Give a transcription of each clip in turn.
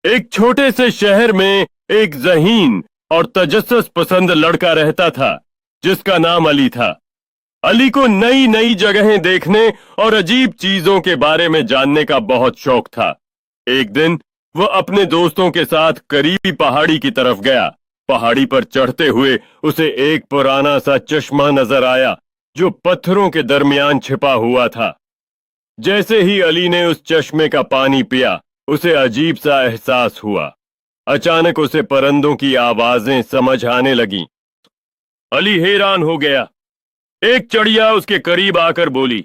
ایک چھوٹے سے شہر میں ایک ذہین اور تجسس پسند لڑکا رہتا تھا جس کا نام علی تھا۔ علی کو نئی نئی جگہیں دیکھنے اور عجیب چیزوں کے بارے میں جاننے کا بہت شوق تھا۔ ایک دن وہ اپنے دوستوں کے ساتھ قریبی پہاڑی کی طرف گیا۔ پہاڑی پر چڑھتے ہوئے اسے ایک پرانا سا چشمہ نظر آیا جو پتھروں کے درمیان چھپا ہوا تھا۔ جیسے ہی علی نے اس چشمے کا پانی پیا، اسے عجیب سا احساس ہوا۔ اچانک اسے پرندوں کی آوازیں سمجھ آنے لگیں۔ علی حیران ہو گیا۔ ایک چڑیا اس کے قریب آ کر بولی،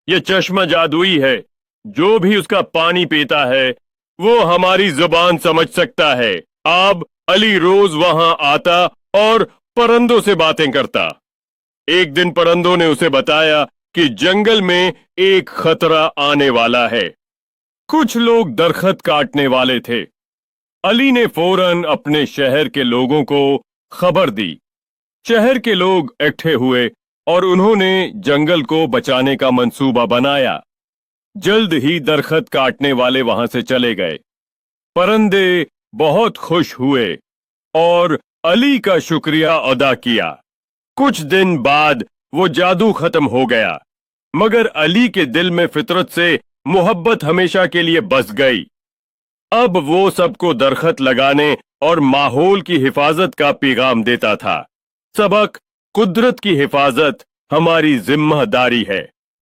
یہ چشمہ جادوئی ہے، جو بھی اس کا پانی پیتا ہے وہ ہماری زبان سمجھ سکتا ہے۔ اب علی روز وہاں آتا اور پرندوں سے باتیں کرتا۔ ایک دن پرندوں نے اسے بتایا کہ جنگل میں ایک خطرہ آنے والا ہے۔ کچھ لوگ درخت کاٹنے والے تھے۔ علی نے فوراً اپنے شہر کے لوگوں کو خبر دی۔ شہر کے لوگ اکٹھے ہوئے اور انہوں نے جنگل کو بچانے کا منصوبہ بنایا۔ جلد ہی درخت کاٹنے والے وہاں سے چلے گئے۔ پرندے بہت خوش ہوئے اور علی کا شکریہ ادا کیا۔ کچھ دن بعد وہ جادو ختم ہو گیا، مگر علی کے دل میں فطرت سے محبت ہمیشہ کے لیے بس گئی۔ اب وہ سب کو درخت لگانے اور ماحول کی حفاظت کا پیغام دیتا تھا۔ سبق: قدرت کی حفاظت ہماری ذمہ داری ہے۔